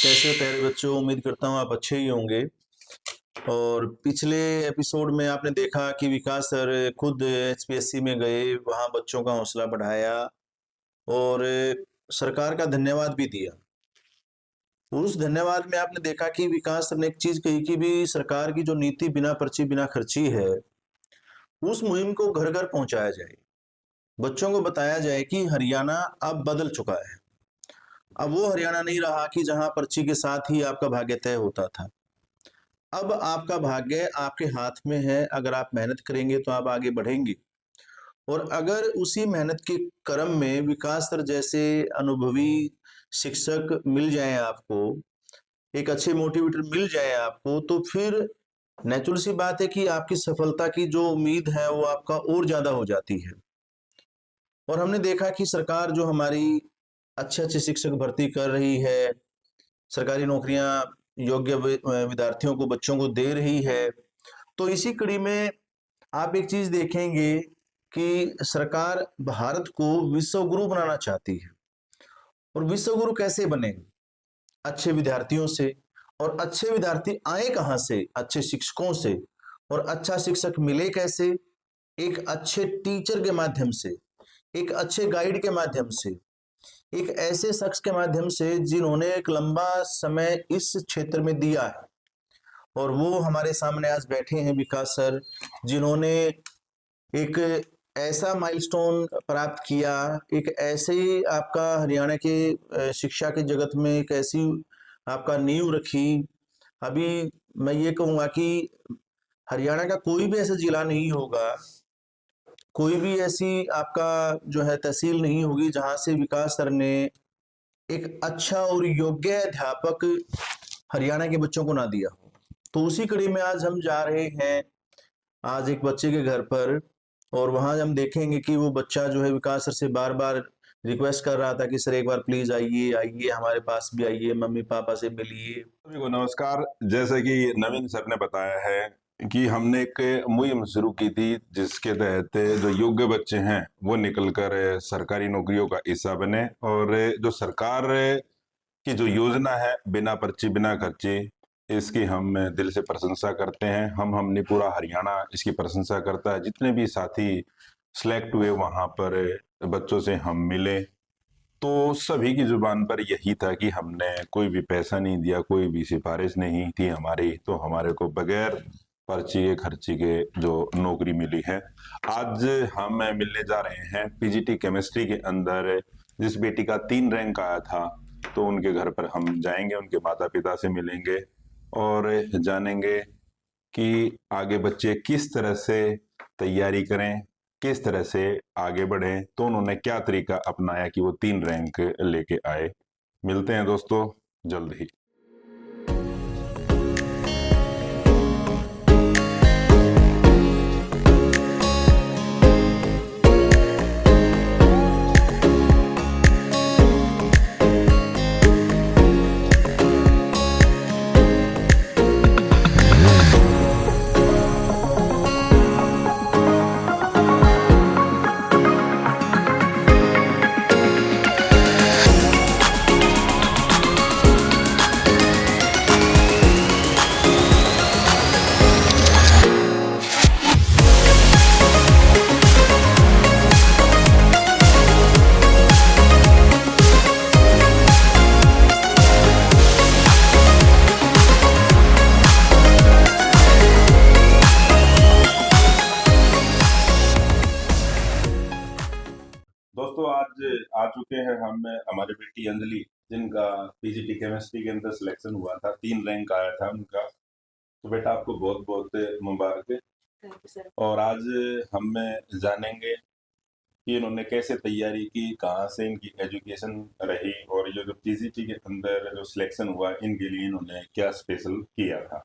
कैसे हो प्यारे बच्चों। उम्मीद करता हूँ आप अच्छे ही होंगे। और पिछले एपिसोड में आपने देखा कि विकास सर खुद एचपीएससी में गए, वहाँ बच्चों का हौसला बढ़ाया और सरकार का धन्यवाद भी दिया। उस धन्यवाद में आपने देखा कि विकास सर ने एक चीज कही कि भी सरकार की जो नीति बिना पर्ची बिना खर्ची है, उस मुहिम को घर घर पहुंचाया जाए। बच्चों को बताया जाए कि हरियाणा अब बदल चुका है। अब वो हरियाणा नहीं रहा कि जहां पर्ची के साथ ही आपका भाग्य तय होता था। अब आपका भाग्य आपके हाथ में है। अगर आप मेहनत करेंगे तो आप आगे बढ़ेंगे। और अगर उसी मेहनत के क्रम में विकास सर जैसे अनुभवी शिक्षक मिल जाएं आपको, एक अच्छे मोटिवेटर मिल जाए आपको, तो फिर नेचुरल सी बात है कि आपकी सफलता की जो उम्मीद है वो आपका और ज्यादा हो जाती है। और हमने देखा कि सरकार जो हमारी अच्छे अच्छे शिक्षक भर्ती कर रही है, सरकारी नौकरियां योग्य विद्यार्थियों को, बच्चों को दे रही है। तो इसी कड़ी में आप एक चीज देखेंगे कि सरकार भारत को विश्व गुरु बनाना चाहती है। और विश्व गुरु कैसे बने? अच्छे विद्यार्थियों से। और अच्छे विद्यार्थी आए कहां से? अच्छे शिक्षकों से। और अच्छा शिक्षक मिले कैसे? एक अच्छे टीचर के माध्यम से, एक अच्छे गाइड के माध्यम से, एक ऐसे शख्स के माध्यम से जिन्होंने एक लंबा समय इस क्षेत्र में दिया है। और वो हमारे सामने आज बैठे हैं विकास सर, जिन्होंने एक ऐसा माइलस्टोन प्राप्त किया, एक ऐसे ही आपका हरियाणा के शिक्षा के जगत में एक ऐसी आपका नींव रखी। अभी मैं ये कहूँगा कि हरियाणा का कोई भी ऐसा जिला नहीं होगा, कोई भी ऐसी आपका जो है तहसील नहीं होगी जहां से विकास सर ने एक अच्छा और योग्य अध्यापक हरियाणा के बच्चों को ना दिया हो। तो उसी कड़ी में आज हम जा रहे हैं, आज एक बच्चे के घर पर। और वहां हम देखेंगे कि वो बच्चा जो है विकास सर से बार बार रिक्वेस्ट कर रहा था कि सर एक बार प्लीज आइए आइए, हमारे पास भी आइए, मम्मी पापा से मिलिए। सभी को नमस्कार। जैसे कि नवीन सर ने बताया है कि हमने एक मुहिम शुरू की थी जिसके तहत जो योग्य बच्चे हैं वो निकलकर सरकारी नौकरियों का हिस्सा बने। और जो सरकार की जो योजना है बिना पर्ची बिना खर्ची, इसकी हम दिल से प्रशंसा करते हैं। हम नहीं, पूरा हरियाणा इसकी प्रशंसा करता है। जितने भी साथी सिलेक्ट हुए वहां पर बच्चों से हम मिले तो सभी की जुबान पर यही था कि हमने कोई भी पैसा नहीं दिया, कोई भी सिफारिश नहीं थी हमारी, तो हमारे को बगैर पर्ची के खर्ची के जो नौकरी मिली है। आज हम मिलने जा रहे हैं पीजीटी केमिस्ट्री के अंदर जिस बेटी का 3 रैंक आया था, तो उनके घर पर हम जाएंगे, उनके माता पिता से मिलेंगे और जानेंगे कि आगे बच्चे किस तरह से तैयारी करें, किस तरह से आगे बढ़े, तो उन्होंने क्या तरीका अपनाया कि वो 3 रैंक लेके आए। मिलते हैं दोस्तों जल्द ही। दोस्तों आज आ चुके हैं हम, हमारी बेटी अंजलि, जिनका पीजीटी केमिस्ट्री के अंदर सिलेक्शन हुआ था, 3 रैंक आया था उनका। तो बेटा आपको बहुत बहुत मुबारक। और आज हम जानेंगे कि इन्होंने कैसे तैयारी की, कहाँ से इनकी एजुकेशन रही और ये जो पीजीटी के अंदर जो सिलेक्शन हुआ इनके लिए इन्होंने क्या स्पेशल किया था।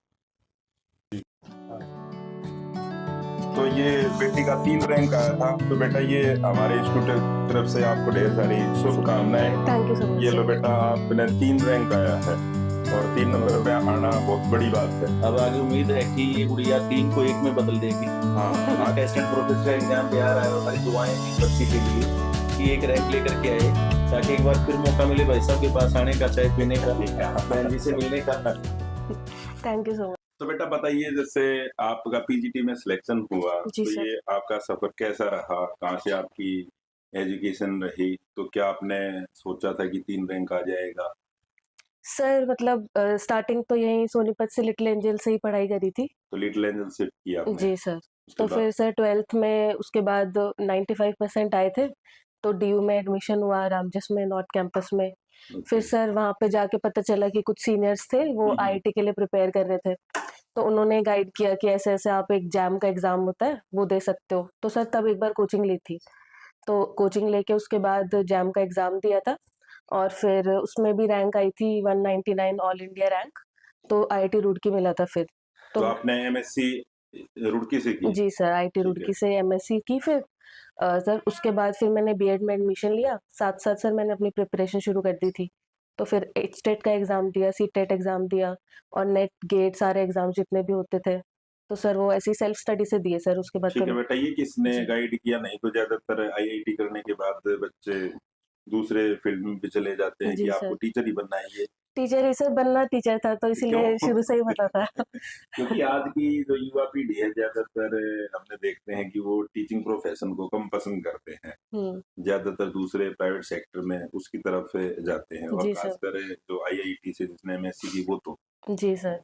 तो ये बेटी का 3 रैंक आया था। तो बेटा ये हमारे स्कूल की तरफ से आपको ढेर सारी शुभकामनाएं। Thank you so much. ये लो बेटा, आपने 3 रैंक आया है और 3 नंबर पे आना बहुत बड़ी बात है। अब आगे उम्मीद है कि ये गुड़िया 3 को 1 में बदल देगी। हाँ, असिस्टेंट प्रोफेसर का एग्जाम तैयार है और हमारी दुआएं इस बच्ची के लिए कि 1 रैंक लेकर के आए ताकि एक बार फिर मौका मिले भाई साहब के पास आने का, चाय पीने का, बहन जी से मिलने का। Thank you so much. तो बेटा बताइए, जैसे आपका पीजीटी में सिलेक्शन हुआ, जी तो सर। ये आपका सफर कैसा रहा, कहाँ से आपकी एजुकेशन रही, तो क्या आपने सोचा था कि 3 रैंक आ जाएगा? सर मतलब स्टार्टिंग तो यहीं सोनीपत से लिटिल एंजल से ही पढ़ाई करी थी। तो लिटिल एंजल शिफ्ट किया आपने, जी सर। उसके तो बाद? फिर सर 12th में उसके बाद 95% आए थे, तो डीयू में एडमिशन हुआ रामजस में, नॉर्थ कैंपस में। फिर ओके। सर वहाँ पे जाके पता चला कि कुछ सीनियर्स थे, वो आईआईटी के लिए प्रिपेयर कर रहे थे। तो उन्होंने गाइड किया कि ऐसे-ऐसे आप एक जैम का एग्ज़ाम होता है, वो दे सकते हो। तो सर तब एक बार कोचिंग ली थी। तो कोचिंग लेके उसके बाद जैम का एग्ज़ाम दिया था और फिर उसमें भी रैंक आई थी 199 ऑल इंडिया रैंक, तो आईआईटी रुड़की मिला था फिर। तो तो आपने एमएससी रुड़की से की? जी सर, आईआईटी ठीक है। रुड़की से एमएससी की फिर सर उसके बाद फिर मैंने बीएड में एडमिशन लिया, साथ-साथ सर मैंने अपनी प्रिपरेशन शुरू कर दी थी। तो फिर एचटेट का एग्ज़ाम दिया, सीटेट एग्ज़ाम दिया और नेट, गेट सारे एग्ज़ाम जितने भी होते थे। तो सर वो ऐसे ही सेल्फ स्टडी से दिए सर उसके बाद ठीक है फिर। बेटा, ये किसने जी। गाइड किया? नहीं तो ज्यादातर आईआईटी करने के बाद बच्चे दूसरे फील्ड में भी चले जाते हैं कि जी आपको सर। टीचर ही बनना है ये। टीचर ही सर, बनना टीचर था तो क्यों? इसीलिए शुरू से ही पता था। क्योंकि आज की जो युवा पीढ़ी है, ज्यादातर हमने देखते हैं कि वो टीचिंग प्रोफेशन को कम पसंद करते हैं, हुँ। ज्यादातर दूसरे प्राइवेट सेक्टर में उसकी तरफ जाते हैं, और जी सर। खासकर जो आईआईटी से जिसने एमएससी की वो तो। जी सर।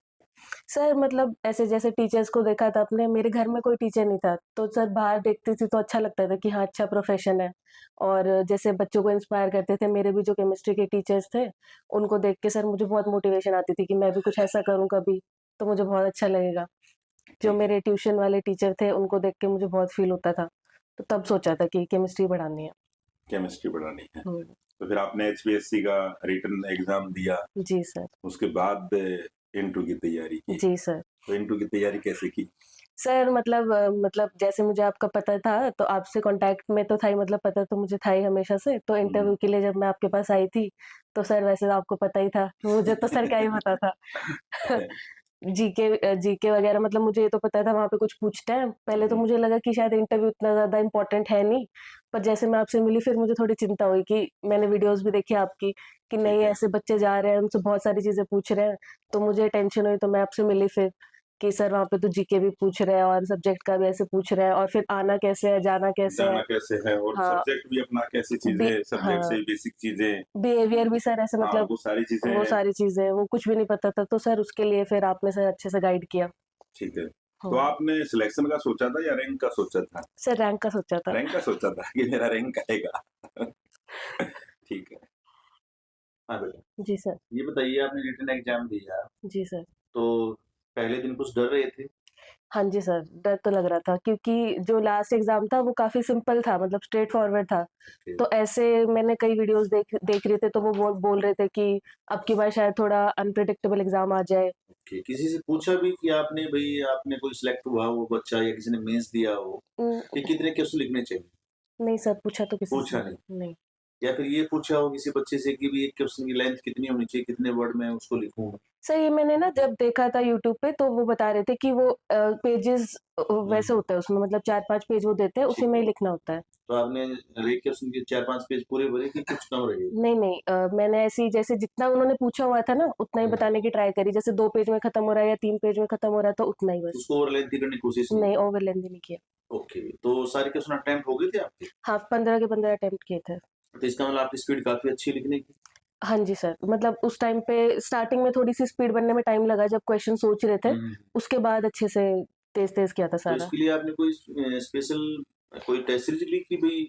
सर मतलब ऐसे जैसे टीचर्स को देखा था अपने, मेरे घर में कोई टीचर नहीं था, तो सर बाहर देखती थी तो अच्छा लगता था कि हाँ, अच्छा प्रोफ़ेशन है। और जैसे बच्चों को इंस्पायर करते थे, मेरे भी जो केमिस्ट्री के टीचर्स थे, उनको देख के सर मुझे बहुत मोटिवेशन आती थी कि मैं भी कुछ ऐसा करूँ कभी, तो मुझे बहुत अच्छा लगेगा। जो मेरे ट्यूशन वाले टीचर थे, उनको देख के मुझे बहुत फ़ील होता था, तो तब सोचा था कि केमिस्ट्री पढ़ानी है। केमिस्ट्री पढ़ानी है। हुँ। तो फिर आपने एचपीएससी का रिटन एग्जाम दिया, जी सर। उसके बाद इंटरव्यू की तैयारी की। जी सर। तो इंटरव्यू की तैयारी कैसे की? सर मतलब जैसे मुझे आपका पता था, तो आपसे कॉन्टैक्ट में तो था ही, मतलब पता तो मुझे था ही हमेशा से। तो इंटरव्यू के लिए जब मैं आपके पास आई थी, तो सर वैसे तो आपको पता ही था, मुझे तो सर क्या ही पता था। जीके वगैरह मतलब मुझे ये तो पता था वहाँ पे कुछ पूछते हैं। पहले तो मुझे लगा कि शायद इंटरव्यू इतना ज़्यादा इम्पोर्टेंट है नहीं, पर जैसे मैं आपसे मिली फिर मुझे थोड़ी चिंता हुई कि मैंने वीडियोज़ भी देखी आपकी कि ठीक नहीं है। ऐसे बच्चे जा रहे हैं, उनसे बहुत सारी चीज़ें पूछ रहे हैं, तो मुझे टेंशन हुई, तो मैं आपसे मिली फिर कि सर वहाँ पे तो जीके भी पूछ रहे हैं और सब्जेक्ट का भी ऐसे पूछ रहे हैं और फिर आना कैसे है, जाना कैसे है। जाना कैसे है, और हाँ, सब्जेक्ट भी अपना कैसी चीज बी है, सब्जेक्ट से हाँ, ही बेसिक चीजें। बिहेवियर भी सर ऐसे हाँ, मतलब वो सारी चीजें वो हैं। सारी चीज़ें, वो कुछ भी नहीं पता था, तो सर उसके लिए फिर आपने सर अच्छे से गाइड किया। ठीक है। तो हुँ। आपने सिलेक्शन का सोचा था या रैंक का सोचा था? सर रैंक का सोचा था। रैंक का सोचा था कि मेरा रैंक आएगा। ठीक है। हाँ बेटा, जी सर। ये बताइए आपने रिटन एग्जाम दिया, जी सर। तो पहले दिन कुछ डर रहे थे? हाँ जी सर, डर तो लग रहा था क्योंकि जो लास्ट एग्ज़ाम था वो काफ़ी सिंपल था, मतलब स्ट्रेट फॉरवर्ड था। ओके। तो ऐसे मैंने कई वीडियोज़ देख देख रहे थे, तो वो बोल रहे थे कि अब की बार शायद थोड़ा अनप्रेडिक्टेबल एग्ज़ाम आ जाए। ओके, किसी से पूछा भी कि आपने भई आपने कोई सिलेक्ट हुआ हो बच्चा या किसी ने मेंस दिया हो उम, कि कितने क्वेश्चन लिखने चाहिए? नहीं सर, पूछा तो किसी से पूछा नहीं। नहीं। या फिर ये पूछा हो किसी बच्चे से कि भई एक क्वेश्चन की लेंथ कितनी होनी चाहिए, कितने वर्ड में उसको लिखूँ? सर ये मैंने ना जब देखा था यूट्यूब पे, तो वो बता रहे थे कि वो पेजेज़ वैसे होता है उसमें, मतलब 4-5 पेज वो देते हैं, उसी ठीक में है। ही लिखना होता है। तो आपने एक क्वेश्चन के 4-5 पेज पूरे भरे कि कुछ कम रहे? नहीं, मैंने ऐसे ही जैसे जितना उन्होंने पूछा हुआ था ना, उतना ही हुँ। बताने की ट्राई करी। जैसे 2 पेज में खत्म हो रहा है या 3 पेज में खत्म हो रहा है, तो उतना ही बस। उसको और लेंथी करने की कोशिश नहीं नहीं, की? ओवर लेंथ नहीं किया। ओके, तो सारे क्वेश्चन अटेम्प्ट हो गए थे आपके? हाँ, 15 के 15 अटेम्प्ट किए थे। तो इसका मतलब आपकी स्पीड काफ़ी अच्छी है लिखने की? हाँ जी सर, मतलब उस टाइम पे स्टार्टिंग में थोड़ी-सी स्पीड बनने में टाइम लगा जब क्वेश्चन सोच रहे थे, हुँ। उसके बाद अच्छे से तेज़-तेज़ किया था तो सारा। इसके लिए आपने कोई स्पेशल कोई टेस्ट सीरीज ली कि भई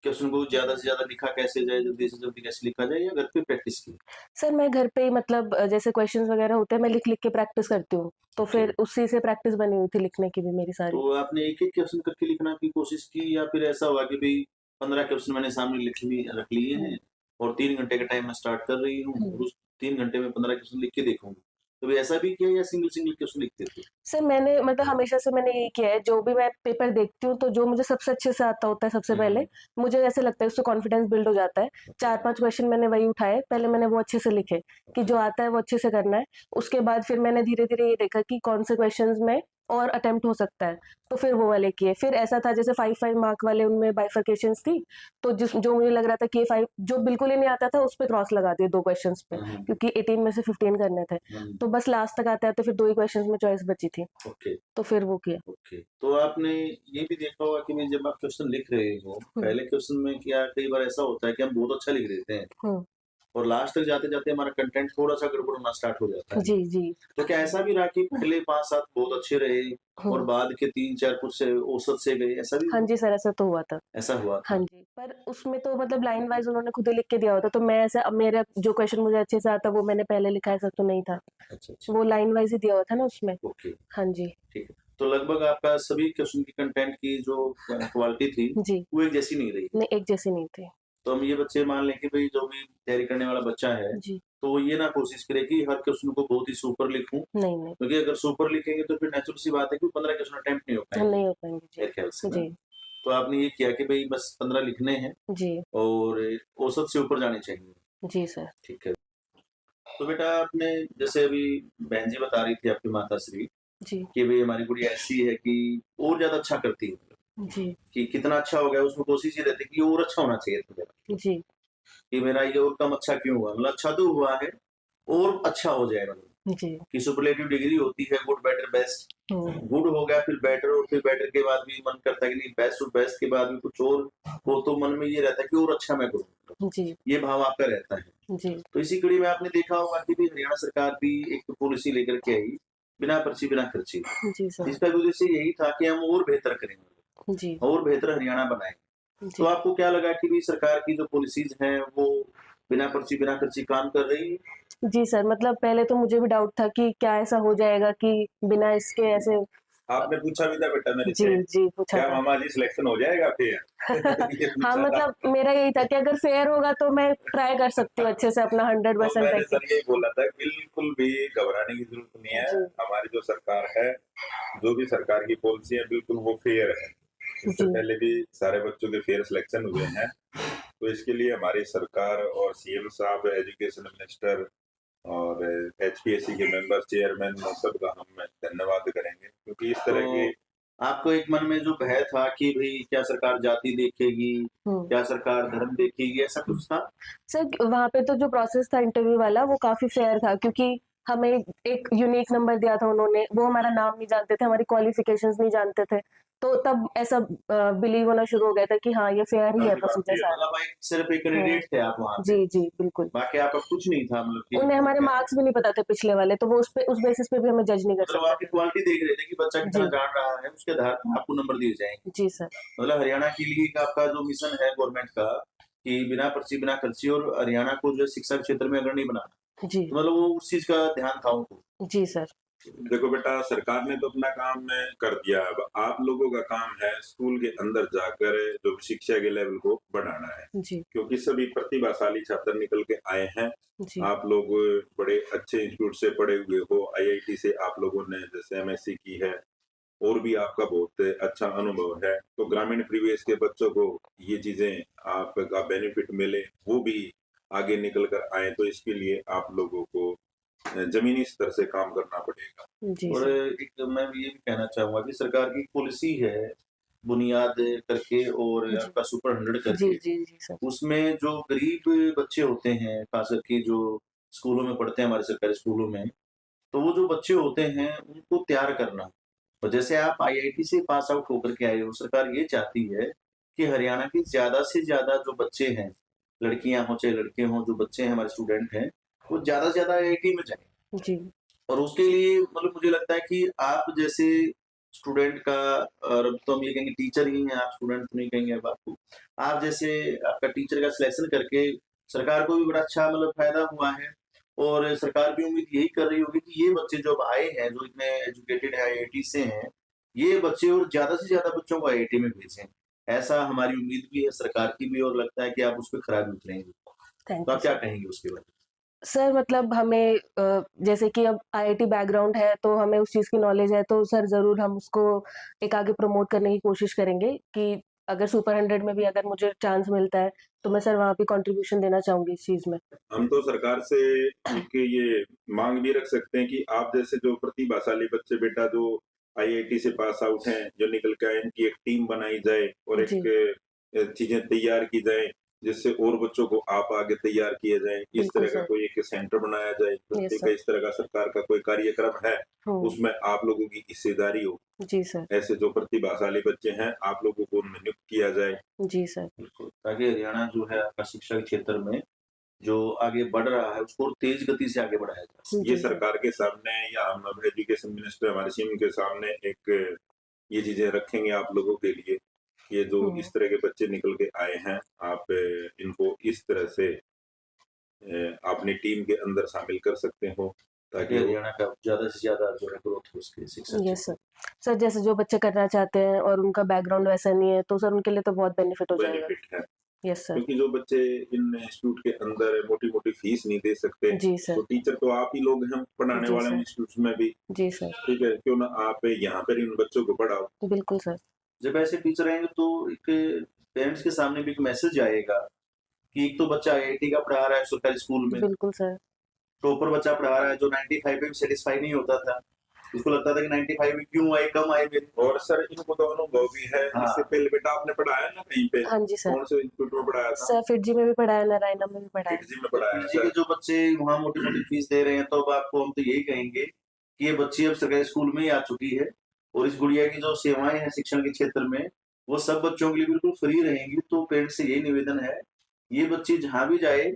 क्वेश्चन को ज़्यादा से ज़्यादा लिखा कैसे जाए, जल्दी से जल्दी कैसे लिखा जाए या घर पे प्रैक्टिस की? सर मैं घर पे ही मतलब जैसे क्वेश्चन्स वगैरह होते हैं, मैं लिख-लिख के प्रैक्टिस करती हूँ, तो ओके। फिर उसी से प्रैक्टिस बनी हुई थी लिखने की भी मेरी सारी। तो आपने एक-एक क्वेश्चन करके लिखना की कोशिश की या फिर ऐसा हुआ कि भई 15 क्वेश्चन मैंने सामने रख लिए हैं और 3 घंटे का टाइम मैं स्टार्ट कर रही हूँ हुँ। और उस 3 घंटे में 15 क्वेश्चन लिख के देखूँगी। कभी ऐसा भी किया या सिंगल-सिंगल क्वेश्चन लिखते थे? सर मैंने मतलब हमेशा से मैंने यही किया है, जो भी मैं पेपर देखती हूँ, तो जो मुझे सबसे अच्छे से आता होता है सबसे पहले, मुझे ऐसे लगता है उससे कॉन्फिडेंस बिल्ड हो जाता है। 4-5 क्वेश्चन मैंने वही उठाए, पहले मैंने वो अच्छे से लिखे कि जो आता है वो अच्छे से करना है। उसके बाद फिर मैंने धीरे-धीरे ये देखा कि कौन से क्वेश्चंस में और अटेम्प्ट हो सकता है, तो फिर वो वाले किए। फिर ऐसा था जैसे 5-5 मार्क वाले उनमें बाइफरकेशंस थी, तो जो मुझे लग रहा था कि ये 5 जो बिल्कुल ही नहीं आता था उस पे क्रॉस लगा दिए 2 क्वेश्चंस पे, क्योंकि 18 में से 15 करने थे। तो बस लास्ट तक आते-आते फिर 2 ही क्वेश्चंस में चॉइस बची थी, ओके, तो फिर वो किया। ओके। तो आपने ये भी देखा होगा कि भाई जब आप क्वेश्चन लिख रहे हो, हुँ, पहले क्वेश्चन में क्या कई बार ऐसा होता है कि हम बहुत अच्छा लिख देते हैं हुँ। और लास्ट तक जाते-जाते हमारा कंटेंट थोड़ा-सा गड़बड़ होना स्टार्ट हो जाता है। जी, जी। तो क्या ऐसा भी रहा कि पहले 5-7 बहुत अच्छे रहे और हुँ। बाद के 3-4 कुछ से औसत से गए, ऐसा भी हाँ हुआ? जी सर, ऐसा तो हुआ था। ऐसा हुआ हाँ था? जी, पर उसमें तो मतलब लाइन वाइज़ उन्होंने खुद ही लिख के दिया होता, तो मैं ऐसा अब मेरा जो क्वेश्चन मुझे अच्छे से आता वो मैंने पहले लिखा है, ऐसा तो नहीं था। अच्छा, अच्छा। वो लाइन वाइज़ ही दिया हुआ था ना उसमें। ओके, हाँ जी, ठीक है। तो लगभग आपका सभी क्वेश्चन की कंटेंट की जो क्वालिटी थी, जी। वो एक जैसी नहीं रही। नहीं, एक जैसी नहीं थी। तो हम ये बच्चे मान लें कि भई जो भी तैयारी करने वाला बच्चा है, जी, तो वो ये ना कोशिश करे कि हर क्वेश्चन को बहुत ही सुपर लिखूँ, नहीं, नहीं, क्योंकि अगर सुपर लिखेंगे तो फिर नेचुरल सी बात है कि 15 क्वेश्चन अटेम्प्ट नहीं हो पाएँगे, नहीं हो पाएँगे। जी, मेरे ख्याल से ना। जी, तो आपने ये किया कि भई बस 15 लिखने हैं जी, और औसत से ऊपर जाने चाहिए। जी सर। ठीक है। तो बेटा आपने जैसे अभी बहन जी बता रही थी आपकी माताश्री जी, कि भई हमारी गुड़िया ऐसी है कि और ज़्यादा अच्छा करती है, जी, कि कितना अच्छा हो गया उसमें कोशिश ये रहती है कि और अच्छा होना चाहिए था मेरा, जी, कि मेरा ये और कम अच्छा क्यों हुआ? मतलब अच्छा तो हुआ है और अच्छा हो जाएगा मतलब, जी। कि सुपरलेटिव डिग्री होती है गुड, बेटर, बेस्ट। हुँ, गुड हो गया फिर बेटर और फिर बेटर के बाद भी मन करता है कि नहीं बेस्ट और बेस्ट के बाद भी कुछ और हो तो मन में ये रहता है कि और अच्छा मैं करूँ। जी, ये भाव आपका रहता है। जी, तो इसी कड़ी में आपने देखा होगा कि भी हरियाणा सरकार भी एक पॉलिसी लेकर के आई, बिना पर्ची बिना खर्ची, जी सर। जिसका उद्देश्य यही था कि हम और बेहतर करें, जी, और बेहतर हरियाणा बनाएँ। तो जी। आपको क्या लगा कि भी सरकार की जो पॉलिसीज़ हैं वो बिना पर्ची बिना खर्ची काम कर रही है? जी सर, मतलब पहले तो मुझे भी डाउट था कि क्या ऐसा हो जाएगा कि बिना इसके ऐसे आपने पूछा भी था बेटा मेरे जी, से, जी, पूछा क्या था। मामा जी सिलेक्शन हो जाएगा फिर? ये हाँ, पूछा था। मतलब मेरा यही था कि अगर फेयर होगा तो मैं ट्राई कर सकती हूँ अच्छे से अपना तो 100% मैंने देके। सर यही बोला था, बिल्कुल भी घबराने की जरूरत नहीं है। जी, हमारी जो सरकार है, जो भी सरकार की पॉलिसी है, बिल्कुल वो फेयर है। इससे जी, पहले भी सारे बच्चों के फेयर सिलेक्शन हुए हैं। तो इसके लिए हमारी सरकार और सीएम साहब, एजुकेशन मिनिस्टर और एचपीएससी के मेंबर, चेयरमैन, सबका हम धन्यवाद करेंगे, क्योंकि इस तो तरह की आपको एक मन में जो भय था कि भई क्या सरकार जाति देखेगी, हुँ। क्या सरकार धर्म देखेगी, ऐसा कुछ था? सर वहाँ पे तो जो प्रोसेस था इंटरव्यू वाला वो काफ़ी फेयर था, क्योंकि हमें एक यूनिक नंबर दिया था उन्होंने, वो हमारा नाम नहीं जानते थे, हमारी क्वालिफ़िकेशंस नहीं जानते थे। तो तब ऐसा बिलीव होना शुरू हो गया था कि हाँ, ये फेयर ही तब है की बात प्रोसीजर थी। सारा। मतलब एक सिर्फ़ एक हाँ। कैंडिडेट थे आप वहाँ पे, जी, जी, बिल्कुल। बाकी आपका कुछ नहीं था मतलब कि उन्हें हमारे क्या मार्क्स भी नहीं पता थे पिछले वाले, तो वो उस बेसिस पे भी हमें जज नहीं कर मतलब सकते आपकी थे। क्वालिटी देख रहे थे कि बच्चा कितना जी, जान रहा है, उसके आधार पर आपको नंबर दिए जाएँगे। जी सर। मतलब हरियाणा के लिए एक आपका जो मिशन है गवर्नमेंट का कि बिना पर्ची बिना खर्ची और हरियाणा को जो है शिक्षा के क्षेत्र में अग्रणी बनाना, जी, तो मतलब वो उस चीज़ का ध्यान था उनको। जी सर। देखो बेटा, सरकार ने तो अपना काम कर दिया। अब आप लोगों का काम है स्कूल के अंदर जाकर जो शिक्षा के लेवल को बढ़ाना है, जी, क्योंकि सभी प्रतिभाशाली छात्र निकल के आए हैं। जी, आप लोग बड़े अच्छे इंस्टीट्यूट से पढ़े हुए हो, आईआईटी से आप लोगों ने जैसे एमएससी की है, और भी आपका बहुत अच्छा अनुभव है। तो ग्रामीण परिवेश के बच्चों को ये चीजें आपका बेनिफिट मिले, वो भी आगे निकल कर आए, तो इसके लिए आप लोगों को जमीनी स्तर से काम करना पड़ेगा। जी और सर। एक मैं ये भी कहना चाहूँगा कि सरकार की पॉलिसी है, बुनियाद करके और जी, आपका सुपर 100 जी, करके, जी, जी सर। उसमें जो गरीब बच्चे होते हैं, खास करके जो स्कूलों में पढ़ते हैं हमारे सरकारी स्कूलों में, तो वो जो बच्चे होते हैं, उनको तैयार करना। और जैसे आप आईआईटी से पास आउट होकर के आए हो, सरकार ये चाहती है कि हरियाणा के ज़्यादा से ज़्यादा जो बच्चे हैं, लड़कियाँ हों चाहे लड़के हों, जो बच्चे हैं हमारे स्टूडेंट हैं, वो ज़्यादा से ज़्यादा आईआईटी में जाएँ। जी, और उसके लिए मतलब मुझे लगता है कि आप जैसे स्टूडेंट का और अब तो हम ये कहेंगे टीचर ही हैं आप, स्टूडेंट तो नहीं कहेंगे अब आपको। आप जैसे आपका टीचर का सिलेक्शन करके सरकार को भी बड़ा अच्छा मतलब फ़ायदा हुआ है और सरकार भी उम्मीद यही कर रही होगी कि ये बच्चे जो अब आए हैं, जो इतने एजुकेटेड हैं, आईआईटी से हैं, ये बच्चे और ज़्यादा से ज़्यादा बच्चों को आईआईटी में भेजें। ऐसा हमारी उम्मीद भी है सरकार की भी और लगता है कि आप उस पे खरा भी उतरेंगे। तो थैंक यू आप क्या सर। कहेंगे उसके बारे में? सर मतलब हमें जैसे कि अब आईआईटी बैकग्राउंड है तो हमें उस चीज़ की नॉलेज है, तो सर ज़रूर हम उसको एक आगे प्रमोट करने की कोशिश करेंगे कि अगर सुपर 100 में भी अगर मुझे चांस मिलता है, तो मैं सर वहाँ पे कंट्रीब्यूशन देना चाहूँगी इस चीज़ में। हम तो सरकार से एक ये मांग भी रख सकते हैं कि आप जैसे जो प्रतिभाशाली बच्चे बेटा जो आईआईटी से पास आउट हैं जो निकल के आए, इनकी एक टीम बनाई जाए और जी। एक चीजें तैयार की जाए जिससे और बच्चों को आप आगे तैयार किए जाए। इस बिल्कुल तरह का सर। कोई एक सेंटर बनाया जाए, यस प्रत्येक सर। इस तरह का सरकार का कोई कार्यक्रम है, हुँ। उसमें आप लोगों की हिस्सेदारी हो। जी सर। ऐसे जो प्रतिभाशाली बच्चे हैं, आप लोगों को उनमें नियुक्त किया जाए। जी सर। बिल्कुल, ताकि हरियाणा जो है आपका शिक्षा के क्षेत्र में जो आगे बढ़ रहा है उसको तेज गति से आगे बढ़ाया जा सके। ये जी सर। सरकार के सामने या हम अब एजुकेशन मिनिस्टर हमारे सीएम के सामने एक ये चीजें रखेंगे आप लोगों के लिए। ये जो हुँ। इस तरह के बच्चे निकल के आए हैं, आप इनको इस तरह से अपनी टीम के अंदर शामिल कर सकते हो ताकि ताकि वो हरियाणा का ज़्यादा से ज़्यादा जो है ग्रोथ हो उसके शिक्षा यस क्षेत्र सर। सर जैसे जो बच्चे करना चाहते हैं और उनका बैकग्राउंड वैसा नहीं है, तो सर उनके लिए तो बहुत बेनिफिट हो में जाएगा। बेनिफिट है। Yes sir. क्योंकि जो बच्चे इन इंस्टीट्यूट के अंदर मोटी-मोटी फीस नहीं दे सकते, जी तो सर। टीचर तो आप ही लोग हैं पढ़ाने जी वाले सर। इंस्टीट्यूट्स में भी, जी सर। ठीक है? क्यों ना आप यहाँ पर इन बच्चों को पढ़ाओ। बिल्कुल सर। जब ऐसे टीचर आएंगे तो एक पेरेंट्स के सामने भी एक मैसेज आएगा कि एक तो बच्चा आईआईटी का पढ़ा रहा है सरकारी स्कूल में, बिल्कुल सर। टॉपर बच्चा पढ़ा रहा है जो 95 पे भी सेटिस्फाई नहीं होता था, उसको लगता था कि 95 में क्यों आए, कम आए मेरे। और सर इनको तो अनुभव भी है, हाँ। इससे पहले बेटा आपने पढ़ाया ना कहीं पे? हाँ जी सर। कौन से इंस्टीट्यूट में पढ़ाया था? सर फिटजी में भी पढ़ाया, नारायणा में भी पढ़ाया। किडजी में पढ़ाया जी के सर। जो बच्चे वहाँ मोटी-मोटी फीस दे रहे हैं, तो अब आपको हम तो यही कहेंगे कि ये बच्ची अब सरकारी स्कूल में ही आ चुकी है और इस गुड़िया की जो सेवाएँ हैं शिक्षण के क्षेत्र में, वो सब बच्चों के लिए बिल्कुल फ्री रहेंगी। तो पेरेंट्स से यही निवेदन है, ये बच्ची जहाँ भी जाए,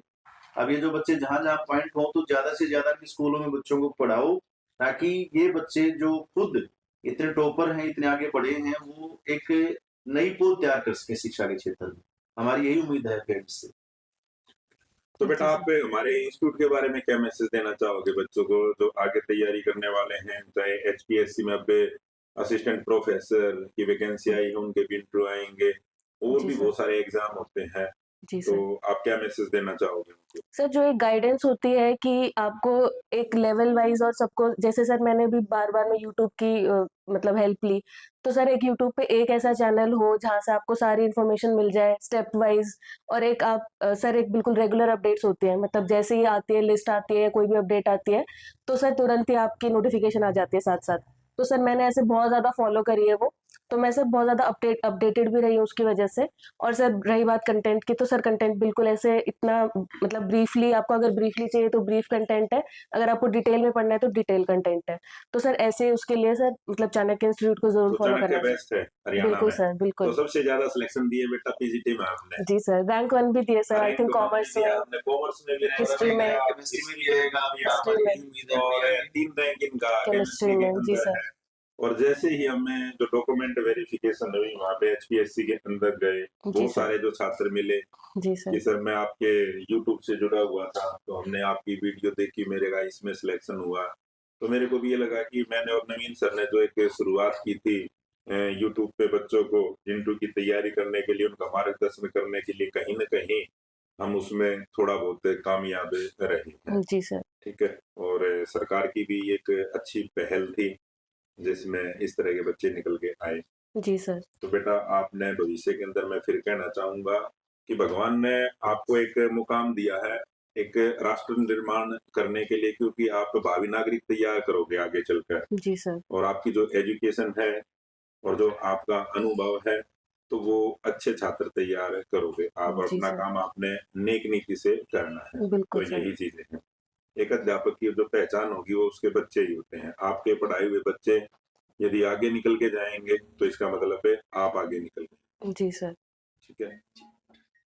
अब ये जो बच्चे जहाँ-जहाँ पॉइंट हो तो ज़्यादा से ज़्यादा अपने स्कूलों में बच्चों को पढ़ाओ, ताकि ये बच्चे जो खुद इतने टॉपर हैं, इतने आगे बढ़े हैं, वो एक नई पोल तैयार कर सकें शिक्षा के क्षेत्र में। हमारी यही उम्मीद है पेरेंट्स से। तो बेटा जी आप सर। हमारे इंस्टीट्यूट के बारे में क्या मैसेज देना चाहोगे बच्चों को जो आगे तैयारी करने वाले हैं, चाहे एचपीएससी में अब असिस्टेंट प्रोफेसर की वैकेंसी आई है, उनके भी इंटरव्यू आएंगे और जी भी सर। बहुत सारे एग्जाम होते हैं, जी तो सर। आप क्या मैसेज देना चाहोगे उनको? सर जो एक गाइडेंस होती है कि आपको एक लेवल वाइज और सबको, जैसे सर मैंने भी बार-बार में यूट्यूब की मतलब हेल्प ली, तो सर एक यूट्यूब पे एक ऐसा चैनल हो जहाँ से आपको सारी इन्फॉर्मेशन मिल जाए स्टेप वाइज, और एक आप सर एक बिल्कुल रेगुलर अपडेट्स होती हैं, मतलब जैसे ही आती है लिस्ट आती है, कोई भी अपडेट आती है, तो सर तुरंत ही आपकी नोटिफिकेशन आ जाती है साथ-साथ। तो सर मैंने ऐसे बहुत ज़्यादा फॉलो करी है वो, तो मैं सर बहुत ज़्यादा अपडेटेड भी रही हूँ उसकी वजह से। और सर रही बात कंटेंट की, तो सर कंटेंट बिल्कुल ऐसे इतना मतलब ब्रीफली, आपको अगर ब्रीफली चाहिए तो ब्रीफ कंटेंट है, अगर आपको डिटेल में पढ़ना है तो डिटेल कंटेंट है। तो सर ऐसे उसके लिए सर मतलब चाणक्य इंस्टीट्यूट को ज़रूर तो फॉलो चाणक्य करना चाहिए। बेस्ट है हरियाणा बिल्कुल में, सर, तो बिल्कुल। सबसे ज्यादा सिलेक्शन दिए बेटा पीजीटी में आपने। जी सर, रैंक 1 भी दिए सर, आई रैंक थिंक 1 भी कॉमर्स दिया में, आपने, कॉमर्स में भी रैंक हिस्ट्री में, दिया, केमिस्ट्री में भी रहेगा, अभी हिस्ट्री हमारी में, यही उम्मीद है और कि 3 रैंक इनका केमिस्ट्री केमिस्ट्री के में। जी अंदर सर। है। और जैसे ही हमें जो डॉक्यूमेंट वेरिफिकेशन हुई वहाँ पे एचपीएससी के अंदर गए, जी बहुत सर। सारे जो छात्र मिले जी कि सर। सर मैं आपके यूट्यूब से जुड़ा हुआ था, तो हमने आपकी वीडियो देखी, मेरे का इसमें सिलेक्शन हुआ। तो मेरे को भी ये लगा कि मैंने और नवीन सर ने जो एक शुरुआत की थी यूट्यूब पे बच्चों को इंटरव्यू की तैयारी करने के लिए, उनका मार्गदर्शन करने के लिए, कहीं न कहीं हम उसमें थोड़ा बहुत कामयाब रहे हैं। जी सर। ठीक है? और सरकार की भी एक अच्छी पहल थी, जिसमें इस तरह के बच्चे निकल के आए। जी सर। तो बेटा आपने भविष्य के अंदर मैं फिर कहना चाहूँगा कि भगवान ने आपको एक मुकाम दिया है, एक राष्ट्र निर्माण करने के लिए, क्योंकि आप भावी नागरिक तैयार करोगे आगे चलकर, जी सर। और आपकी जो एजुकेशन है और जो आपका अनुभव है, तो वो अच्छे छात्र तैयार करोगे। आप जी अपना सर। काम आपने नेक नीति से करना है। तो बिल्कुल सर। यही चीज़ें हैं। एक अध्यापक की जो पहचान होगी वो उसके बच्चे ही होते हैं। आपके पढ़ाए हुए बच्चे यदि आगे निकल के जाएँगे, तो इसका मतलब है आप आगे निकल गए। जी सर। ठीक है?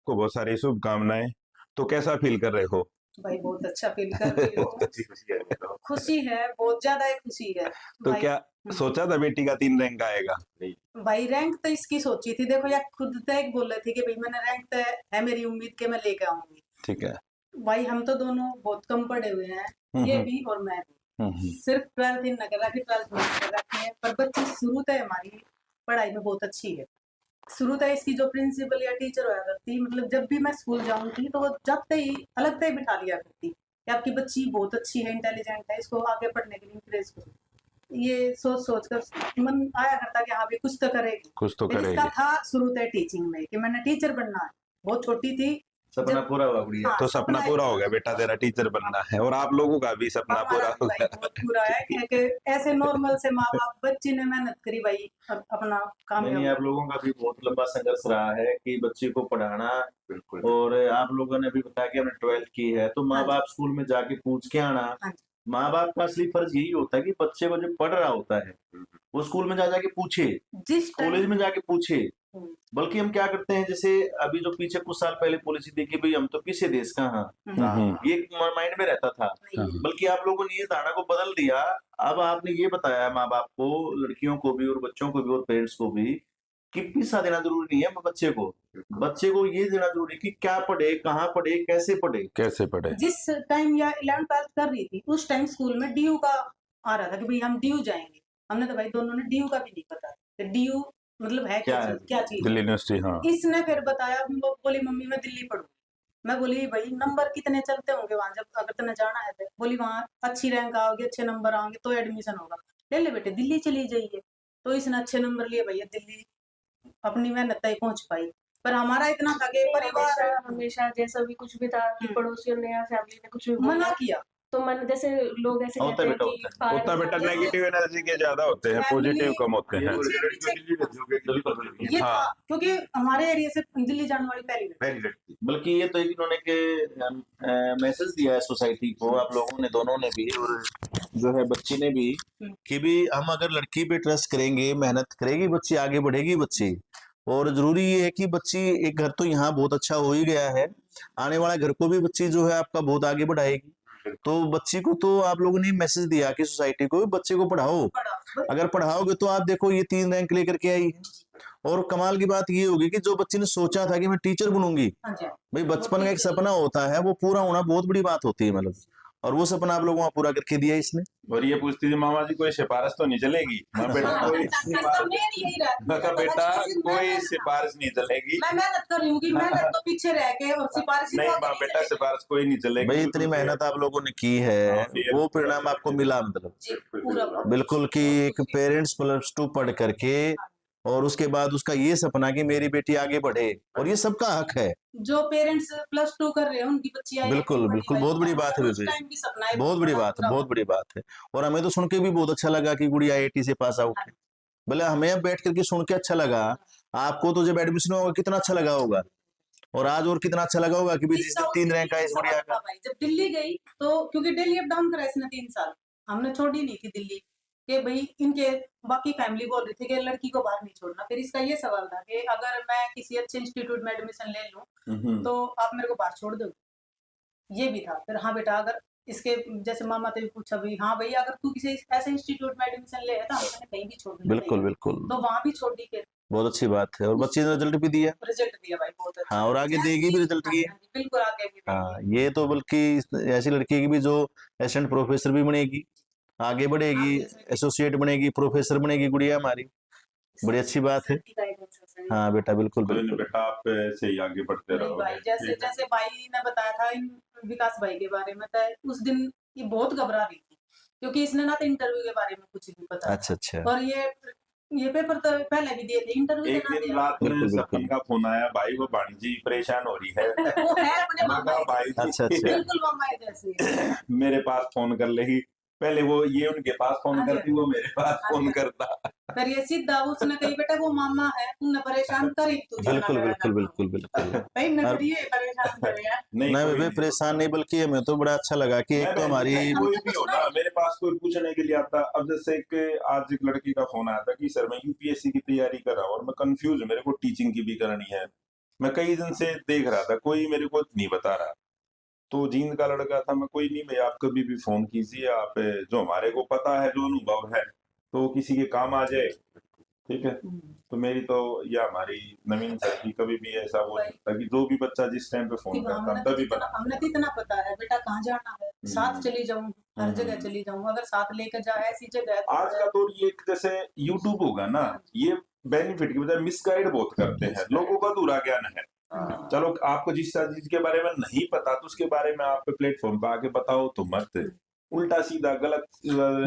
को बहुत सारी शुभकामनाएँ। तो कैसा फ़ील कर रहे हो? भाई बहुत अच्छा फील कर रही हूँ। बहुत अच्छी खुशी है बेटा। खुशी है, बहुत ज़्यादा ही खुशी है। तो भाई क्या सोचा था बेटी का 3 रैंक आएगा? भाई रैंक तो इसकी सोची थी, देखो यार खुद तय बोल रहे थे कि भाई मैंने रैंक तय है मेरी उम्मीद के मैं लेके आऊँगी। ठीक है। भाई हम तो दोनों बहुत कम पढ़े हुए हैं, ये भी और मैं भी। सिर्फ 12th इन न कर रखी, 12th में कर रखी है, पर बच्ची शुरू से हमारी पढ़ाई में बहुत अच्छी है। शुरू से इसकी जो प्रिंसिपल या टीचर होया करती, मतलब जब भी मैं स्कूल जाऊँगी तो वो जाते ही अलग से बिठा लिया करती कि आपकी बच्ची बहुत अच्छी है, इंटेलिजेंट है, इसको आगे पढ़ने के लिए इंकरेज करो। ये सोच कर मन आया करता कि हाँ भी कुछ तो करेगी। कुछ तो फिर करेगी। इसका था शुरू से टीचिंग में कि मैंने टीचर बनना है। बहुत छोटी थी सपना जब- पूरा हुआ गुड़िया। हाँ, तो सपना पूरा हो गया बेटा, तेरा टीचर बनना है, और आप लोगों का भी सपना पूरा हमारा हो भी भाई गया। बहुत बुरा है कि ऐसे नॉर्मल से माँ बाप, बच्चे ने मेहनत करी भाई, अपना काम नहीं आप लोगों का भी बहुत लंबा संघर्ष रहा है कि बच्चे को पढ़ाना। बिल्कुल। और आप लोगों ने भी बताया कि हमने 12th की है, तो माँ हाँ जी। बाप स्कूल में जाके पूछ के आना। हाँ जी। माँ बाप का असली फर्ज यही होता है कि बच्चे को जो पढ़ रहा होता है वो स्कूल में जा जाके पूछे, जिस कॉलेज टाइम में जाके पूछे। बल्कि हम क्या करते हैं, जैसे अभी जो पीछे कुछ साल पहले पॉलिसी थी कि भाई हम तो किसी देश का हाँ, ये माइंड में रहता था। बल्कि आप लोगों ने ये धारणा को बदल दिया। अब आपने ये बताया माँ बाप को, लड़कियों को भी और बच्चों को भी और पेरेंट्स को भी, कि पैसा देना जरूरी नहीं है बच्चे को ये देना जरूरी है कि क्या पढ़े, कहाँ पढ़े, कैसे पढ़े। कैसे पढ़े। जिस टाइम या 11th 12th कर रही थी उस टाइम स्कूल में डीयू का आ रहा था कि भाई हम डीयू जाएंगे। हमने तो भाई दोनों ने डीयू का भी नहीं पता कि डीयू मतलब है क्या है? क्या चीज। दिल्ली यूनिवर्सिटी, हाँ। इसने फिर बताया, वो बोली मम्मी मैं दिल्ली पढ़ूंगी। मैं बोली भाई नंबर कितने चलते होंगे वहां, जब अगर तुम्हें जाना है तो। बोली वहां अच्छी रैंक आओगे, अच्छे नंबर आओगे तो एडमिशन होगा। ले ले बेटे दिल्ली चली जाइए। तो इसने अच्छे नंबर लिए भैया, दिल्ली अपनी मेहनत तक पहुंच पाई। पर हमारा इतना था कि परिवार हमेशा जैसा भी कुछ भी था कि पड़ोसियों ने या फैमिली ने कुछ भी मना बोला किया। तो मन जैसे लोग ऐसे होता कहते है हैं बेटा, कि होता है। उतना बेटा जैसे- नेगेटिव एनर्जी के ज्यादा होते हैं, Family- पॉजिटिव कम होते हैं। ये हाँ। था क्योंकि हमारे एरिया से दिल्ली जाने वाली पहली लड़की। बल्कि ये तो एक इन्होंने के मैसेज दिया है सोसाइटी को, आप लोगों ने दोनों ने भी और जो है बच्ची ने भी, कि भी हम अगर लड़की पे ट्रस्ट करेंगे, मेहनत करेगी बच्ची, आगे बढ़ेगी बच्ची। और जरूरी ये है कि बच्ची, एक घर तो यहाँ बहुत अच्छा हो ही गया है, आने वाला घर को भी बच्ची जो है आपका बहुत आगे बढ़ाएगी। तो बच्ची को तो आप लोगों ने मैसेज दिया कि सोसाइटी को बच्चे को पढ़ाओ। अगर पढ़ाओगे तो आप देखो ये 3 रैंक लेकर के आई है। और कमाल की बात ये होगी कि जो बच्ची ने सोचा था कि मैं टीचर बनूंगी, हाँ जी। भाई बचपन का एक सपना होता है, वो पूरा होना बहुत बड़ी बात होती है मतलब। और वो सपना आप लोगों को पूरा करके दिया इसने। और ये पूछती थी मामा जी कोई सिफारिश तो नहीं चलेगी। मैं बेटा कोई मैं कहा बेटा कोई सिफारिश नहीं चलेगी। मैं मेहनत कर रही हूँ कि मेहनत तो पीछे रह के और सिफारिश नहीं माँ बेटा सिफारिश कोई नहीं चलेगी। भाई इतनी मेहनत आप लोगों ने की है, वो परिणाम आपको मिला मतलब पूरा बिल्कुल, कि एक पेरेंट्स +2 पढ़ करके और उसके बाद उसका ये सपना कि मेरी बेटी आगे बढ़े, और ये सबका हक है। जो पेरेंट्स +2 कर रहे हैं उनकी बच्ची आई बिल्कुल बिल्कुल, बहुत बड़ी बात है उस बेटे, टाइम भी सपना है, बहुत बड़ी बात है, बहुत बड़ी बात है। और हमें तो सुन के भी बहुत अच्छा लगा कि गुड़िया IIT से पास आउट है। भले हमें अब बैठ करके सुन के अच्छा लगा, आपको तो जब एडमिशन होगा कितना अच्छा लगा होगा, और आज और कितना अच्छा लगा होगा कि भी जिस दिन 3 रैंक आए इस गुड़िया का। जब दिल्ली गई तो क्योंकि दिल्ली अप डाउन करा इसने 3 साल, हमने छोड़ी नहीं थी दिल्ली कि भाई इनके बाकी फैमिली बोल रही थी कि लड़की को बाहर नहीं छोड़ना। फिर इसका ये सवाल था कि अगर मैं किसी अच्छे इंस्टीट्यूट में एडमिशन ले लूं तो आप मेरे को बाहर छोड़ दोगे, ये भी था। फिर हाँ बेटा, अगर इसके जैसे मामा ने भी पूछा भाई, हाँ भाई अगर तू किसी ऐसे इंस्टीट्यूट में एडमिशन ले तो हमने कहीं भी छोड़ दिया। बिल्कुल बिल्कुल, तो वहां भी छोड़ दी, फिर बहुत अच्छी बात है। और बच्चे ने रिजल्ट भी दिया। रिजल्ट दिया भाई बहुत अच्छा। हाँ, और आगे देगी भी रिजल्ट ये। बिल्कुल आगे भी हाँ, ये तो बल्कि ऐसी लड़की की भी जो असिस्टेंट प्रोफेसर भी बनेगी, आगे बढ़ेगी, एसोसिएट बनेगी, प्रोफेसर बनेगी गुड़िया हमारी, बड़ी अच्छी बात है। हाँ बेटा बिल्कुल कोई नहीं बिल्कुल। बेटा आप ऐसे ही आगे बढ़ते नहीं रहो। भाई, जैसे जैसे भाई ने बताया था इन विकास भाई के बारे में, तो उस दिन ये बहुत घबरा रही थी क्योंकि इसने ना तो इंटरव्यू के बारे में कुछ भी पता। अच्छा अच्छा, और ये पेपर तो पहले भी दिए थे, इंटरव्यू एक देना दिन दिया। रात में बिल्कुल, बिल्कुल। सपन का फोन आया, भाई वो भाणजी परेशान हो रही है। वो है अपने मैं मामा कहा ही भाई जैसे। अच्छा अच्छा, बिल्कुल मामा ही जैसे। मेरे पास फोन कर लेगी, पहले वो ये उनके पास फोन करती, वो मेरे पास फोन करता। पर ये सीधा उसने कही बेटा वो मामा है, तुमने परेशान करी तुझे। बिल्कुल बिल्कुल बिल्कुल बिल्कुल। भाई न करिए परेशान करे यार। नहीं नहीं कोई बेबे नहीं। परेशान नहीं, बल्कि हमें तो बड़ा अच्छा लगा कि एक तो हमारी, कोई भी हो ना, मेरे पास कोई पूछने के लिए आता। अब जैसे आज एक लड़की का फोन आया था कि सर मैं UPSC की तैयारी कर रहा हूँ और मैं कंफ्यूज हूँ, मेरे को टीचिंग की भी करनी है। मैं कई दिन से देख रहा था, कोई मेरे को नहीं बता रहा। तो जींद का लड़का था, मैं कोई नहीं भैया आप कभी भी फोन कीजिए, आप जो हमारे को पता है, जो अनुभव है तो किसी के काम आ जाए, ठीक है। तो मेरी तो या हमारी नवीन सर की कभी भी ऐसा हो सकता कि जो भी बच्चा जिस टाइम पे फोन करता तभी बता। हमने तो इतना पता है बेटा कहाँ जाना है, साथ चली जाऊँ, हर जगह चली जाऊँ, अगर साथ लेकर जाए ऐसी जगह। आज का दौर ये जैसे यूट्यूब होगा ना, ये बेनिफिट की बजाय मिसगाइड बहुत करते हैं, लोगों का अधूरा ज्ञान है। चलो आपको जिस चीज के बारे में नहीं पता तो उसके बारे में आप प्लेटफॉर्म पे आके बताओ, तो मत उल्टा सीधा गलत।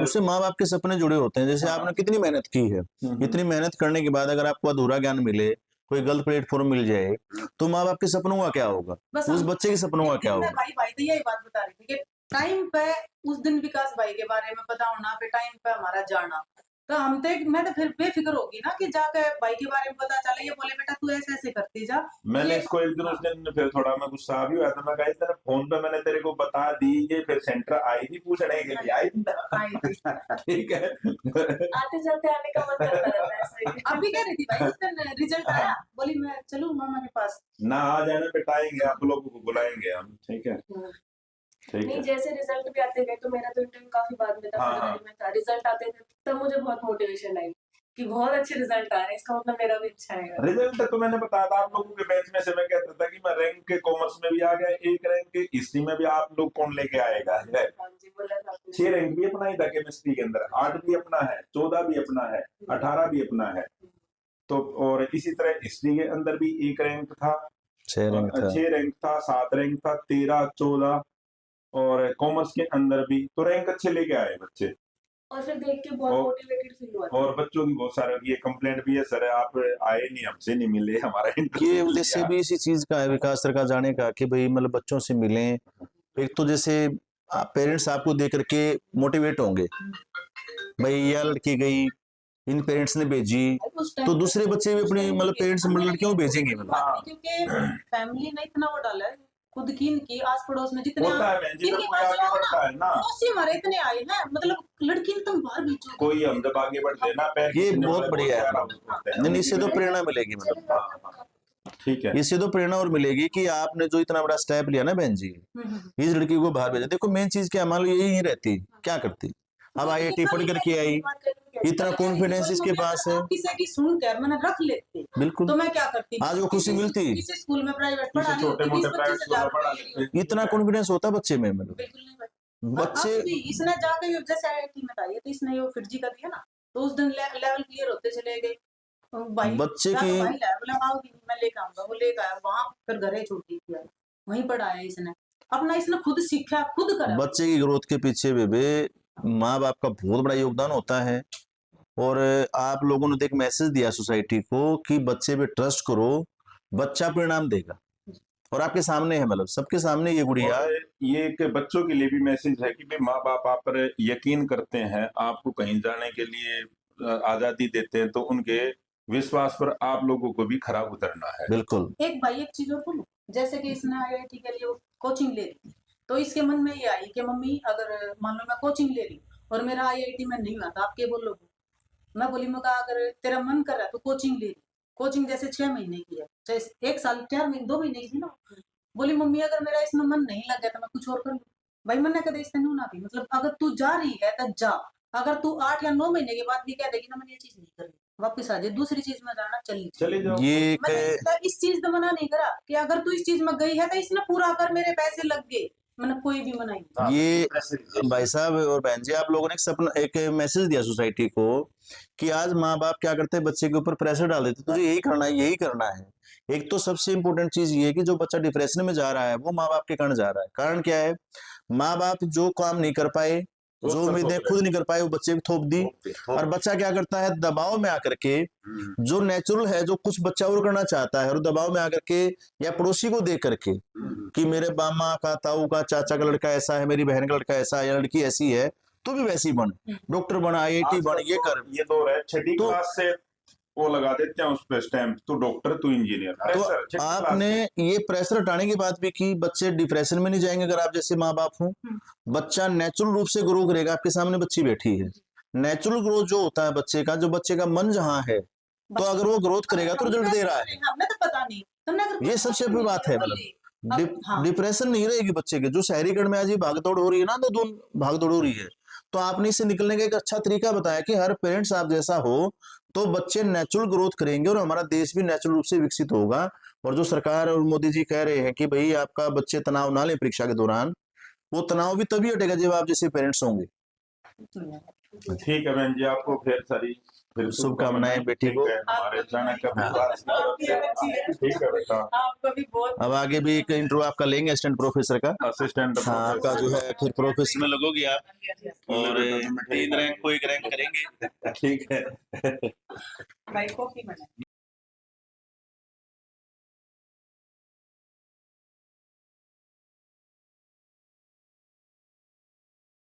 उससे माँ बाप के सपने जुड़े होते हैं। जैसे आपने कितनी मेहनत की है, इतनी मेहनत करने के बाद अगर आपको अधूरा ज्ञान मिले कोई गलत प्लेटफॉर्म मिल जाए तो माँ बाप के सपनों का क्या होगा, बस उस हम- बच्चे के सपनों का क्या मैं होगा। भाई तो यही बात बता रही थी कि टाइम पे उस दिन विकास भाई के बारे में पता होना, फिर टाइम पे हमारा जाना, तो मैं तो फिर बेफिक्र होगी ना कि जाके भाई के बारे में पता चले, ये बोले बेटा तू ऐसे ऐसे करती जा। मैंने ये- इसको एक दिन, उस दिन फिर थोड़ा मैं गुस्सा भी हुआ था, मैं कहा तेरे फोन पे मैंने तेरे को बता दी, ये फिर सेंटर आई थी पूछने के लिए आई थी ना। आई थी। ठीक है। आते जाते आने का मन करता रहता है, ऐसे ही। अभी कह रही थी भाई उस दिन रिजल्ट आया, बोली मैं चलूं मामा के पास। ना आ जाने पे टाएंगे, आप लोगों को बुलाएंगे हम, ठीक है। ठीक नहीं, है। जैसे रिजल्ट भी आते गए तो मेरा तो इंटरव्यू काफी बाद में था, हाँ, फरवरी में था, रिजल्ट आते थे तब मुझे बहुत मोटिवेशन आई कि बहुत अच्छे रिजल्ट आ रहे हैं, इसका मतलब मेरा भी अच्छा आएगा। रिजल्ट तो मैंने बताया था आप लोगों के बैच में से, मैं कहता था कि मैं रैंक के कॉमर्स में भी आ गया, एक रैंक के हिस्ट्री में भी आप लोग कौन लेके आएगा। हाँ जी, बोला था आपने। 6 रैंक भी अपना ही था केमिस्ट्री के अंदर, 8 भी अपना है, 14 भी अपना है, 18 भी अपना है। तो और इसी तरह हिस्ट्री के अंदर भी 1 रैंक था, 6 रैंक था। 6 रैंक था, 7 रैंक था, 13, 14, और कॉमर्स के अंदर भी तो रैंक अच्छे लेके आए बच्चे। और फिर देख के बहुत और- मोटिवेटेड फील हुआ था। और बच्चों की बहुत सारे ये कंप्लेंट भी है, सर आप आए नहीं, हमसे नहीं मिले, हमारा ये इंटरव्यू उद्देश्य लिया। भी इसी चीज का है विकास सर का जाने का कि भाई मतलब बच्चों से मिलें। एक तो जैसे पेरेंट्स आपको देख करके मोटिवेट होंगे, भाई यह लड़की गई, इन पेरेंट्स ने भेजी, उस time तो पे- दूसरे बच्चे भी उस अपनी time मतलब पे पेरेंट्स हमने लड़कियों को ये भेजेंगे बात मतलब। की, क्योंकि फैमिली ने इतना वो डाला है, खुद की इनकी आस पड़ोस में जितने होता है बहन जी, इनके जब कोई पास आगे जाओ बढ़ता है ना, पड़ोसी हमारे इतने आए हैं, मतलब लड़की ने तुम बाहर भेजो। कोई हम जब आगे बढ़ते हैं ना, पैर ये खींचने बहुत वाले बढ़िया है। सारा होते हैं। नहीं, इससे तो प्रेरणा मिलेगी मतलब, हाँ, ठीक है। इससे तो प्रेरणा और मिलेगी कि आपने जो इतना बड़ा स्टेप लिया ना बहन जी, इस लड़की को बाहर भेजा। देखो मेन चीज क्या, मान लो यही नहीं रहती, क्या करती, अब IIT पढ़ करके आई, इतना कॉन्फिडेंस इसके पास है, किसी की सुनकर मैंने रख लेते, बिल्कुल तो मैं क्या करती, आज वो खुशी मिलती, किसी स्कूल में प्राइवेट किसी पढ़ा छोटे-मोटे प्राइवेट स्कूल में पढ़ा लेते। इतना कॉन्फिडेंस होता बच्चे में मतलब। बिल्कुल नहीं बच्चे अब भी इसने जाके जैसे IIT में था ये, तो इसने ये फिर जी का दिया ना, तो उस दिन लेवल क्लियर होते चले गए। तो भाई बच्चे जाके की भाई लेवल आओगी, मैं लेके आऊंगा, वो लेके आया वहां, फिर घरे छोड़ी थी, वहीं पढ़ाया इसने, अपना इसने खुद सीखा, खुद करा। बच्चे की ग्रोथ के पीछे बेबे माँ बाप का बहुत बड़ा योगदान होता है। और आप लोगों ने तो एक मैसेज दिया सोसाइटी को कि बच्चे पे ट्रस्ट करो, बच्चा परिणाम देगा, और आपके सामने है, मतलब सबके सामने ये गुड़िया। और ये एक बच्चों के लिए भी मैसेज है कि भाई माँ बाप आप पर यकीन करते हैं, आपको कहीं जाने के लिए आजादी देते हैं, तो उनके विश्वास पर आप लोगों को भी खरा उतरना है। बिल्कुल। एक भाई एक चीज और बोलूं, जैसे कि इसने IIT के लिए कोचिंग ले ली, तो इसके मन में ये आई कि मम्मी अगर मान लो मैं कोचिंग ले रही और मेरा IIT में नहीं हुआ तो आप क्या बोलोगे। मैं बोली, मैं कहा अगर तेरा मन कर रहा है तो कोचिंग ले ली, कोचिंग जैसे 6 महीने की है, चाहे 1 साल 4 महीने 2 महीने की थी ना। बोली मम्मी अगर मेरा इसमें मन नहीं लग गया तो मैं कुछ और कर लूं। भाई मैंने कहा इसने नहीं ना थी, मतलब अगर तू जा रही है तो जा, अगर तू 8 या 9 महीने के बाद भी कह देगी ना मैंने ये चीज नहीं करनी, वापस आ जाए, दूसरी चीज में जाना, चले जाओ। ये एक मैंने इस चीज तो मना नहीं करा कि अगर तू इस चीज में गई है तो इसने पूरा कर, मेरे पैसे लग गए, मैंने कोई भी मना नहीं। ये भाई साहब और बहन जी, आप लोगों ने एक सपना, एक मैसेज दिया सोसाइटी को कि आज माँ बाप क्या करते हैं, बच्चे के ऊपर प्रेशर डाल देते, तुझे यही करना है, यही करना है। एक तो सबसे इंपॉर्टेंट चीज ये है कि जो बच्चा डिप्रेशन में जा रहा है वो माँ बाप के कारण जा रहा है। कारण क्या है, माँ बाप जो काम नहीं कर पाए, जो उम्मीदें खुद नहीं कर पाए, वो बच्चे को थोप दी, और बच्चा क्या करता है, दबाव में आकर के, जो नेचुरल है, जो कुछ बच्चा और करना चाहता है, और दबाव में आकर के या पड़ोसी को देख करके कि मेरे मामा का, ताऊ का, चाचा का लड़का ऐसा है, मेरी बहन का लड़का ऐसा है, या लड़की ऐसी है, तू भी वैसी बन, डॉक्टर बन, IIT बन, ये कर। ये दौर है, 6ठी तो- क्लास से वो लगा देते हैं उस पे स्टैम्प, तू डॉक्टर, तू इंजीनियर। तो आपने ये प्रेशर हटाने की बात भी की, बच्चे डिप्रेशन में नहीं जाएंगे अगर आप जैसे माँ बाप हो। बच्चा नेचुरल रूप से ग्रो करेगा, आपके सामने बच्ची बैठी है, नेचुरल ग्रोथ जो होता है बच्चे का, जो बच्चे का मन जहाँ है, तो अगर वो ग्रोथ करेगा तो रिजल्ट दे रहा है। हमें तो पता नहीं, तुमने अगर ये सबसे बड़ी बात है, मतलब हाँ। डिप्रेशन नहीं रहेगी बच्चे के। जो शहरीकरण में आज ये भागदौड़ हो रही है ना, तो भागदौड़ हो रही है, तो आपने इससे निकलने का एक अच्छा तरीका बताया कि हर पेरेंट्स आप जैसा हो तो बच्चे नेचुरल ग्रोथ करेंगे, और हमारा देश भी नेचुरल रूप से विकसित होगा। और जो सरकार और मोदी जी कह रहे हैं कि भाई आपका बच्चे तनाव ना ले परीक्षा के दौरान, वो तनाव भी तभी हटेगा जब आप जैसे पेरेंट्स होंगे। ठीक है बहन जी, आपको फिर शुभकामनाएं बेटी को। हमारे जाने का ठीक है बेटा। आपको भी बहुत। अब आगे भी एक इंटरव्यू आपका लेंगे असिस्टेंट प्रोफेसर का। असिस्टेंट हाँ, आपका जो है फिर प्रोफेसर में लगोगे आप, और 3 रैंक को 1 रैंक करेंगे। ठीक है। भाई कॉफी बना।